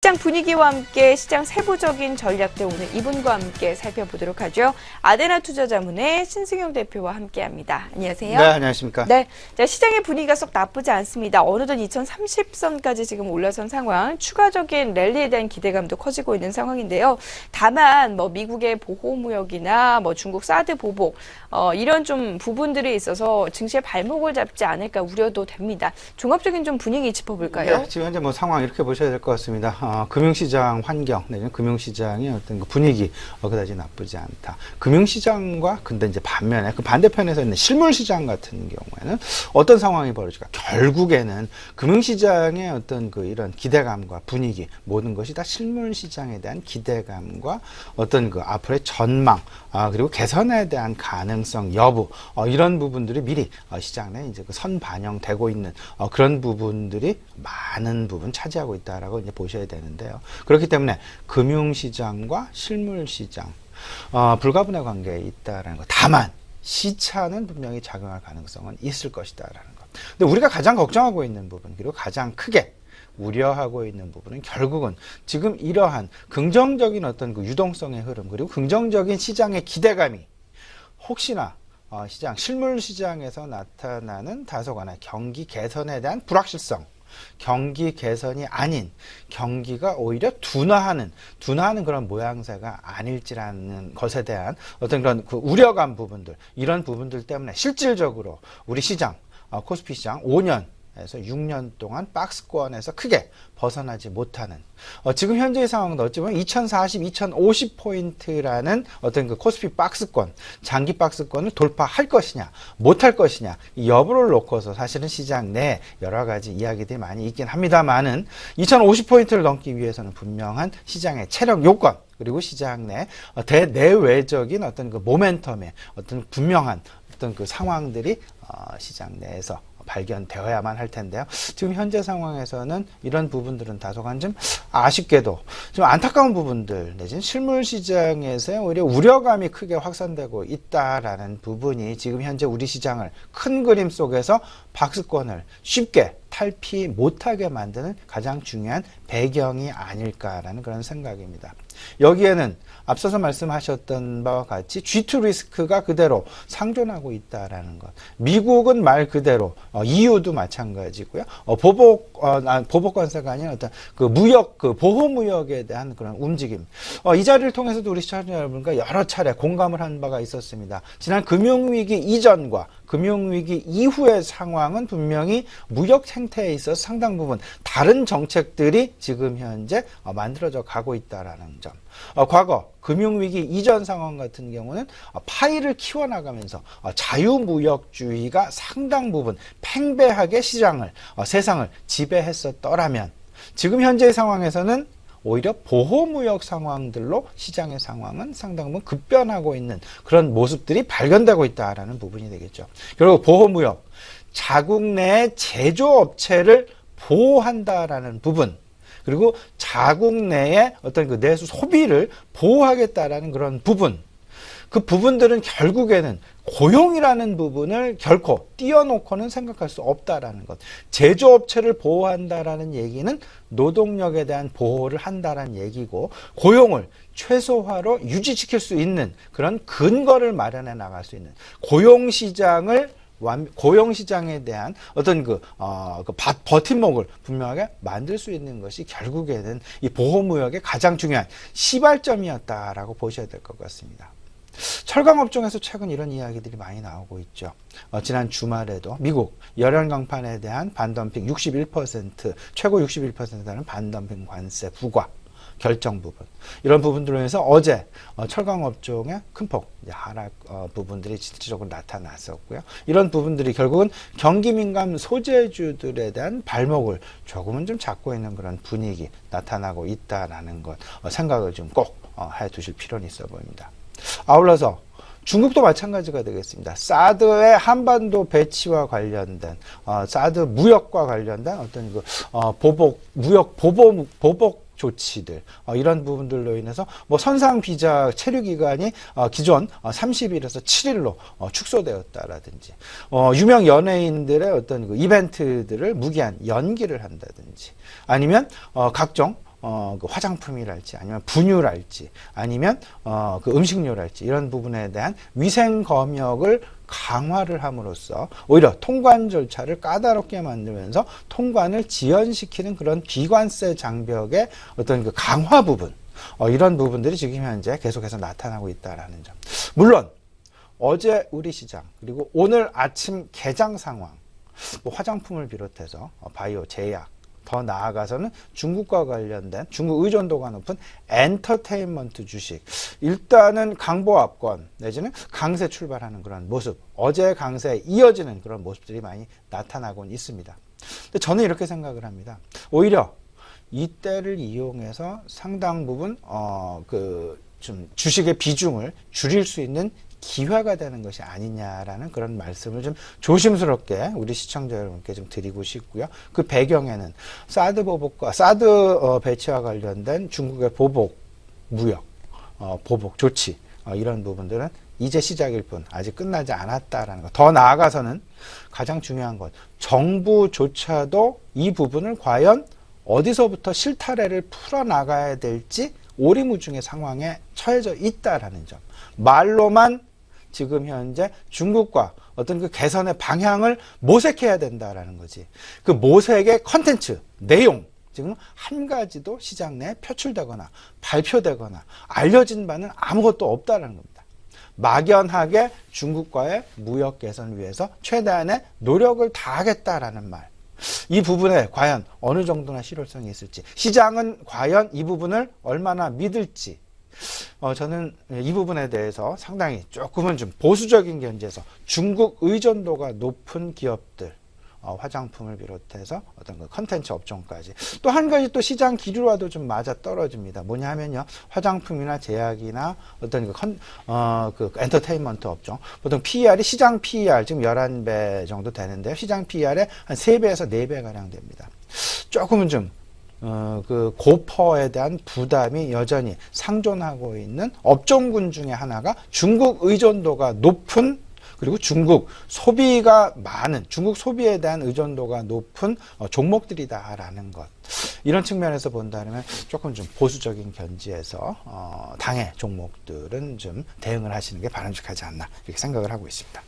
시장 분위기와 함께 시장 세부적인 전략들 오늘 이분과 함께 살펴보도록 하죠. 아데나 투자자문의 신승용 대표와 함께합니다. 안녕하세요. 네, 안녕하십니까. 네, 자, 시장의 분위기가 쏙 나쁘지 않습니다. 어느덧 2030선까지 지금 올라선 상황, 추가적인 랠리에 대한 기대감도 커지고 있는 상황인데요. 다만 뭐 미국의 보호무역이나 뭐 중국 사드 보복 이런 좀 부분들이 있어서 증시의 발목을 잡지 않을까 우려도 됩니다. 종합적인 좀 분위기 짚어볼까요? 네, 지금 현재 뭐 상황 이렇게 보셔야 될 것 같습니다. 금융시장 환경 내지는 금융시장의 어떤 그 분위기 그다지 나쁘지 않다. 금융시장과 근데 이제 반면에 그 반대편에서 있는 실물시장 같은 경우에는 어떤 상황이 벌어질까? 결국에는 금융시장의 어떤 그 이런 기대감과 분위기 모든 것이 다 실물시장에 대한 기대감과 어떤 그 앞으로의 전망 그리고 개선에 대한 가능성 여부 이런 부분들이 미리 시장 내에 이제 그 선반영되고 있는 그런 부분들이 많은 부분 차지하고 있다라고 이제 보셔야 되는데요. 그렇기 때문에 금융시장과 실물시장 불가분의 관계에 있다라는 것. 다만 시차는 분명히 작용할 가능성은 있을 것이다라는 것. 근데 우리가 가장 걱정하고 있는 부분 그리고 가장 크게 우려하고 있는 부분은 결국은 지금 이러한 긍정적인 어떤 그 유동성의 흐름 그리고 긍정적인 시장의 기대감이 혹시나 시장 실물 시장에서 나타나는 다소간의 경기 개선에 대한 불확실성, 경기 개선이 아닌 경기가 오히려 둔화하는 그런 모양새가 아닐지라는 것에 대한 어떤 그런 그 우려감 부분들 이런 부분들 때문에 실질적으로 우리 시장 코스피 시장 5년 에서 6년 동안 박스권에서 크게 벗어나지 못하는 지금 현재의 상황은 어찌 보면 2040, 2050포인트라는 어떤 그 코스피 박스권, 장기 박스권을 돌파할 것이냐, 못할 것이냐 이 여부를 놓고서 사실은 시장 내 여러 가지 이야기들이 많이 있긴 합니다만은 2050포인트를 넘기 위해서는 분명한 시장의 체력 요건 그리고 시장 내 대내외적인 어떤 그 모멘텀의 어떤 분명한 어떤 그 상황들이 시장 내에서 발견되어야만 할 텐데요. 지금 현재 상황에서는 이런 부분들은 다소간 좀 아쉽게도 좀 안타까운 부분들 내지는 실물 시장에서 오히려 우려감이 크게 확산되고 있다라는 부분이 지금 현재 우리 시장을 큰 그림 속에서 박스권을 쉽게 탈피 못하게 만드는 가장 중요한 배경이 아닐까라는 그런 생각입니다. 여기에는 앞서서 말씀하셨던 바와 같이 G2 리스크가 그대로 상존하고 있다라는 것. 미국은 말 그대로 EU도 마찬가지고요. 보복 관세가 아닌 어떤 그 무역 그 보호 무역에 대한 그런 움직임. 이 자리를 통해서도 우리 시청자 여러분과 여러 차례 공감을 한 바가 있었습니다. 지난 금융위기 이전과 금융위기 이후의 상황은 분명히 무역 생태에 있어서 상당 부분 다른 정책들이 지금 현재 만들어져 가고 있다라는 점. 과거 금융위기 이전 상황 같은 경우는 파이를 키워나가면서 자유무역주의가 상당 부분 팽배하게 세상을 지배했었더라면 지금 현재의 상황에서는 오히려 보호무역 상황들로 시장의 상황은 상당 부분 급변하고 있는 그런 모습들이 발견되고 있다는 부분이 되겠죠. 그리고 보호무역, 자국 내 제조업체를 보호한다라는 부분 그리고 자국 내의 어떤 그 내수 소비를 보호하겠다라는 그런 부분 그 부분들은 결국에는 고용이라는 부분을 결코 띄워놓고는 생각할 수 없다라는 것. 제조업체를 보호한다라는 얘기는 노동력에 대한 보호를 한다라는 얘기고 고용을 최소화로 유지시킬 수 있는 그런 근거를 마련해 나갈 수 있는 고용시장에 대한 어떤 버팀목을 분명하게 만들 수 있는 것이 결국에는 이 보호무역의 가장 중요한 시발점이었다라고 보셔야 될 것 같습니다. 철강업종에서 최근 이런 이야기들이 많이 나오고 있죠. 지난 주말에도 미국 열연강판에 대한 반덤핑 61%, 최고 61%라는 반덤핑 관세 부과 결정 부분 이런 부분들로 해서 어제 철강업종의 큰폭 하락 부분들이 실질적으로 나타났었고요. 이런 부분들이 결국은 경기 민감 소재주들에 대한 발목을 조금은 좀 잡고 있는 그런 분위기 나타나고 있다라는 것 생각을 좀 꼭 해두실 필요는 있어 보입니다. 아울러서 중국도 마찬가지가 되겠습니다. 사드의 한반도 배치와 관련된 사드 무역과 관련된 어떤 보복 조치들 이런 부분들로 인해서 선상 비자 체류 기간이 기존 30일에서 7일로 축소되었다라든지 유명 연예인들의 어떤 그 이벤트들을 무기한 연기를 한다든지 아니면 각종 그 화장품이랄지 아니면 분유랄지 아니면 그 음식료랄지 이런 부분에 대한 위생 검역을 강화를 함으로써 오히려 통관 절차를 까다롭게 만들면서 통관을 지연시키는 그런 비관세 장벽의 어떤 그 강화 부분, 이런 부분들이 지금 현재 계속해서 나타나고 있다라는 점. 물론 어제 우리 시장 그리고 오늘 아침 개장 상황, 뭐 화장품을 비롯해서 바이오, 제약, 더 나아가서는 중국과 관련된 중국 의존도가 높은 엔터테인먼트 주식, 일단은 강보합권 내지는 강세 출발하는 그런 모습, 어제 강세에 이어지는 그런 모습들이 많이 나타나고 있습니다. 근데 저는 이렇게 생각을 합니다. 오히려 이때를 이용해서 상당 부분 좀 주식의 비중을 줄일 수 있는 기회가 되는 것이 아니냐라는 그런 말씀을 좀 조심스럽게 우리 시청자 여러분께 좀 드리고 싶고요. 그 배경에는 사드 배치와 관련된 중국의 보복 무역, 보복 조치, 이런 부분들은 이제 시작일 뿐 아직 끝나지 않았다라는 것. 더 나아가서는 가장 중요한 것, 정부조차도 이 부분을 과연 어디서부터 실타래를 풀어나가야 될지 오리무중의 상황에 처해져 있다라는 점. 말로만 지금 현재 중국과 어떤 그 개선의 방향을 모색해야 된다라는 거지. 그 모색의 컨텐츠, 내용, 지금 한 가지도 시장 내에 표출되거나 발표되거나 알려진 바는 아무것도 없다라는 겁니다. 막연하게 중국과의 무역 개선을 위해서 최대한의 노력을 다하겠다라는 말. 이 부분에 과연 어느 정도나 실효성이 있을지, 시장은 과연 이 부분을 얼마나 믿을지, 저는 이 부분에 대해서 상당히 조금은 좀 보수적인 견지에서 중국 의존도가 높은 기업들, 화장품을 비롯해서 어떤 그 컨텐츠 업종까지 또 한 가지 또 시장 기류와도 좀 맞아 떨어집니다. 뭐냐 하면요, 화장품이나 제약이나 어떤 그 엔터테인먼트 업종, 보통 PER이 시장 PER 지금 11배 정도 되는데요, 시장 PER의 한 3배에서 4배 가량 됩니다. 조금은 좀 그 고퍼에 대한 부담이 여전히 상존하고 있는 업종군 중에 하나가 중국 의존도가 높은, 그리고 중국 소비가 많은, 중국 소비에 대한 의존도가 높은 종목들이다라는 것. 이런 측면에서 본다면 조금 좀 보수적인 견지에서 당의 종목들은 좀 대응을 하시는 게 바람직하지 않나 이렇게 생각을 하고 있습니다.